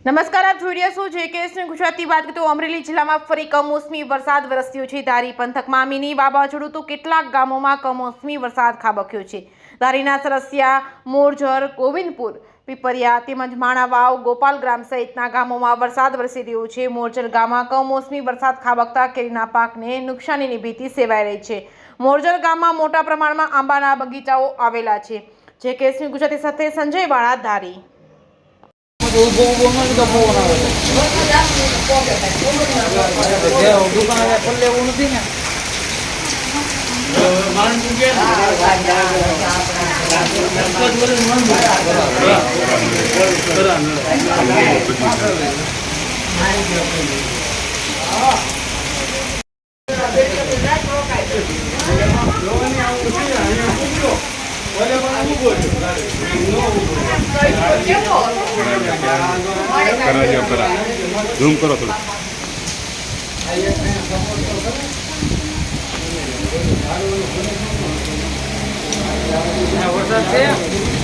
નમસ્કાર, આપ જોઈ રહ્યા છો જેકેએસની ગુજરાતી વાત કરીએ તો અમરેલી જિલ્લામાં ફરી કમોસમી વરસાદ વરસ્યો છે। ધારી પંથકમાં મિની વાવાઝોડું તો કેટલાક ગામોમાં કમોસમી વરસાદ ખાબક્યો છે। ધારીના સરસિયા, મોરજર, ગોવિંદપુર, પીપરિયા તેમજ માણાવાવ, ગોપાલગ્રામ સહિતના ગામોમાં વરસાદ વરસી રહ્યો છે। મોરજર ગામમાં કમોસમી વરસાદ ખાબકતા કેરીના પાકને નુકસાનીની ભીતિ સેવાઈ રહી છે। મોરજર ગામમાં મોટા પ્રમાણમાં આંબાના બગીચાઓ આવેલા છે। જેકેએસની ગુજરાતી સાથે સંજય વાળા, ધારી। ઝૂમ કરો થોડું। વરસાદ છે।